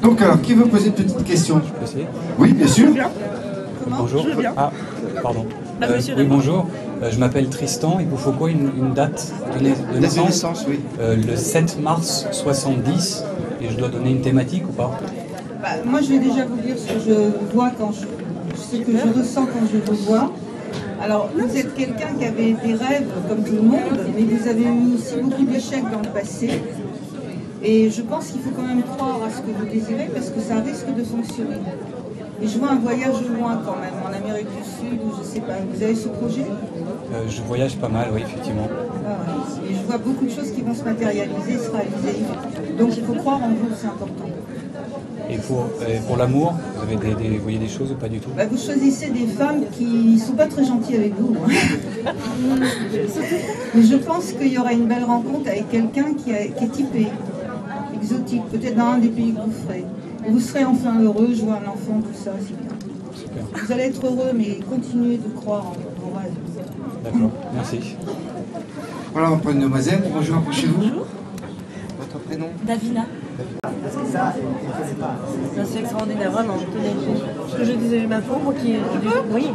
Donc alors, qui veut poser une petite question? Je peux essayer? Oui, bien sûr. Bonjour. Ah, pardon. Oui, bonjour. Je m'appelle Tristan. Il vous faut quoi, une date de naissance? Oui. Le 7 mars 70. Et je dois donner une thématique ou pas? Moi, je vais déjà vous dire ce que je vois ce que je ressens quand je vous vois. Alors, vous êtes quelqu'un qui avait des rêves comme tout le monde, mais vous avez eu aussi beaucoup d'échecs dans le passé. Et je pense qu'il faut quand même croire à ce que vous désirez parce que ça risque de fonctionner. Et je vois un voyage au loin quand même, en Amérique du Sud, ou je sais pas. Vous avez ce projet? Je voyage pas mal, oui, effectivement. Et je vois beaucoup de choses qui vont se matérialiser, se réaliser. Donc il faut croire en vous, c'est important. Et pour l'amour, vous voyez des choses ou pas du tout? Vous choisissez des femmes qui ne sont pas très gentilles avec vous. Mais je pense qu'il y aura une belle rencontre avec quelqu'un qui est typé, exotique, peut-être dans un des pays que vous ferez. Vous serez enfin heureux, je vois un enfant, tout ça, c'est bien. Super. Vous allez être heureux, mais continuez de croire en vos rêves. D'accord, merci. Voilà, on prend une demoiselle. Bonjour, approchez-vous. Bonjour. Votre prénom? Davina. C'est extraordinaire, vraiment. Ce que je disais ma pauvre qui oui,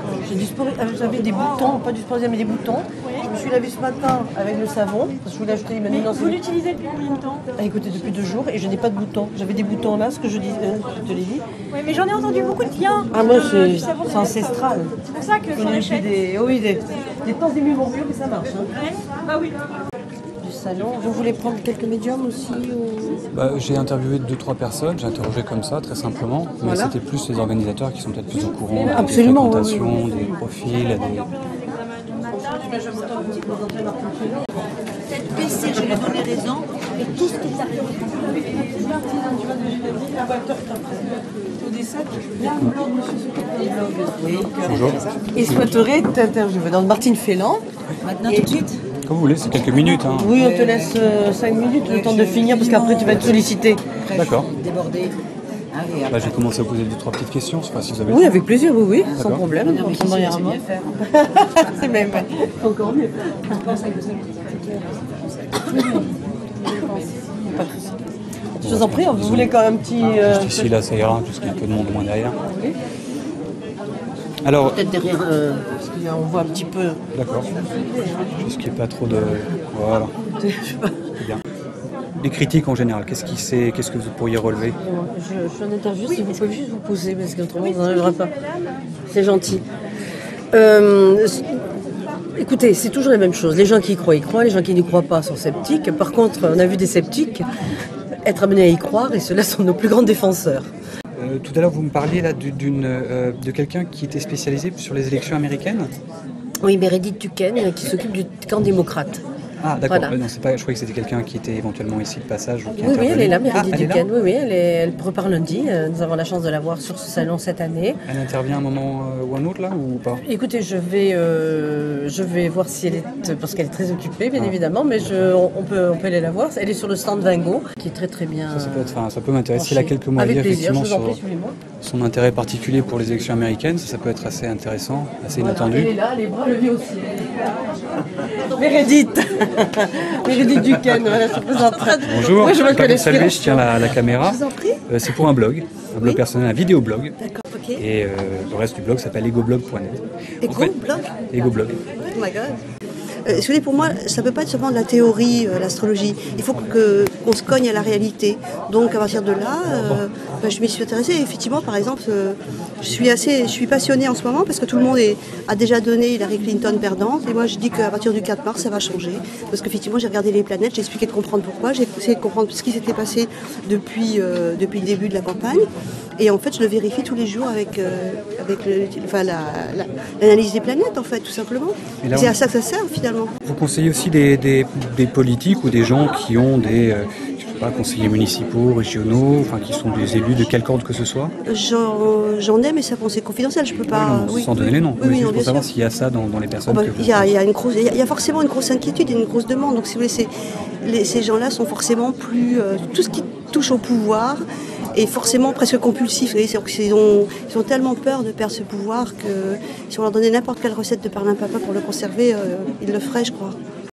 j'avais des boutons, pas du sporadier mais des boutons. Je me suis lavée ce matin avec le savon, parce que je voulais acheter une Mais vous l'utilisez depuis combien de temps? Écoutez, depuis 2 jours et je n'ai pas de boutons. J'avais des boutons là, ce que je dis, je te l'ai dit. Oui, mais j'en ai entendu beaucoup de bien. Ah moi c'est ancestral. C'est pour ça que j'en achète. Des temps émue-morbieux, mais ça marche. Ouais. Bah oui. Du salon. Vous voulez prendre quelques médiums aussi ou... J'ai interviewé 2-3 personnes, j'ai interrogé comme ça, très simplement, mais Voilà. c'était plus les organisateurs qui sont peut-être plus au courant Absolument, des fréquentations, des profils, Cette PC, je lui ai donné raison, et tout ce qu'ils arrivent. Oui. Bonjour. Et souhaiterait t'interviewer dans Martine Félan. Maintenant, tout de suite. Comme vous voulez, c'est quelques minutes. Hein. Oui, on te laisse 5 minutes, le temps de finir, parce qu'après tu vas être sollicité. D'accord. Débordé. Ah oui, Bah, j'ai commencé à vous poser 2-3 petites questions, je sais pas si vous avez Oui, le temps. avec plaisir, oui, sans D'accord. problème. mais On s'en ira c'est pas. bien faire. C'est même encore mieux. Je vous en prie, vous voulez quand même un petit... Juste ici, là, ça ira, juste qu'il y a un peu de monde au moins derrière. Alors, Peut-être derrière, parce qu'on voit un petit peu... d'accord. Juste qu'il n'y ait pas trop de... Voilà. C'est bien. Les critiques en général, qu'est-ce que vous pourriez relever? Je suis en interview, si vous pouvez juste vous poser, parce qu'autrement vous n'arriverez pas. C'est gentil. Écoutez, c'est toujours la même chose. Les gens qui y croient, les gens qui n'y croient pas sont sceptiques. Par contre, on a vu des sceptiques être amenés à y croire, et ceux-là sont nos plus grands défenseurs. Tout à l'heure, vous me parliez là de quelqu'un qui était spécialisé sur les élections américaines. Oui, Meredith Tucken, qui s'occupe du camp démocrate. Ah, d'accord. Voilà. Non, c'est pas. Je croyais que c'était quelqu'un qui était éventuellement ici de passage ou qui Oui, elle est là, Meredith elle est là. Tucken. Oui, elle repart lundi. Nous avons la chance de la voir sur ce salon cette année. Elle intervient à un moment ou un autre là ou pas? Écoutez, je vais voir si elle est, parce qu'elle est très occupée, bien évidemment, mais on peut aller la voir. Elle est sur le stand Van Gogh, qui est très très bien. Ça peut m'intéresser. Elle a quelques mots à Avec dire plaisir, je effectivement vous en sur prie, suivez-moi. son intérêt particulier pour les élections américaines. Ça peut être assez intéressant, assez Voilà, inattendu. elle est là, les bras levés au ciel. Meredith Meredith Tucken, voilà, je te présente. Bonjour, Moi, je je me peux pas connais vous saluer, je tiens la caméra. Je vous en prie. C'est pour un blog personnel, un vidéoblog. D'accord, ok. Et le reste du blog s'appelle egoblog.net. Blog Egoblog. Oh my god. Excusez, pour moi, ça ne peut pas être seulement de la théorie, l'astrologie. Il faut qu'on se cogne à la réalité. Donc, à partir de là, je m'y suis intéressée. Et effectivement, par exemple, je suis passionnée en ce moment parce que tout le monde a déjà donné Hillary Clinton perdante. Et moi, je dis qu'à partir du 4 mars, ça va changer. Parce qu'effectivement, j'ai regardé les planètes, j'ai expliqué de comprendre pourquoi. J'ai essayé de comprendre ce qui s'était passé depuis le début de la campagne. Et en fait, je le vérifie tous les jours avec l'analyse des planètes, en fait, tout simplement. Là, C'est à ça que ça sert, finalement. Vous conseillez aussi des politiques ou des gens qui ont des conseillers municipaux, régionaux, enfin qui sont des élus de quelque ordre que ce soit? J'en ai, mais ça, c'est confidentiel, je peux pas... Oui, non, sans donner les noms. Oui, Juste non, pour bien savoir sûr. s'il y a ça dans les personnes. Il y a forcément une grosse inquiétude et une grosse demande. Donc, si vous voulez, ces gens-là sont forcément plus... tout ce qui touche au pouvoir est forcément presque compulsif. Vous voyez, ils ont tellement peur de perdre ce pouvoir que si on leur donnait n'importe quelle recette de perlimpinpin pour le conserver, ils le feraient, je crois.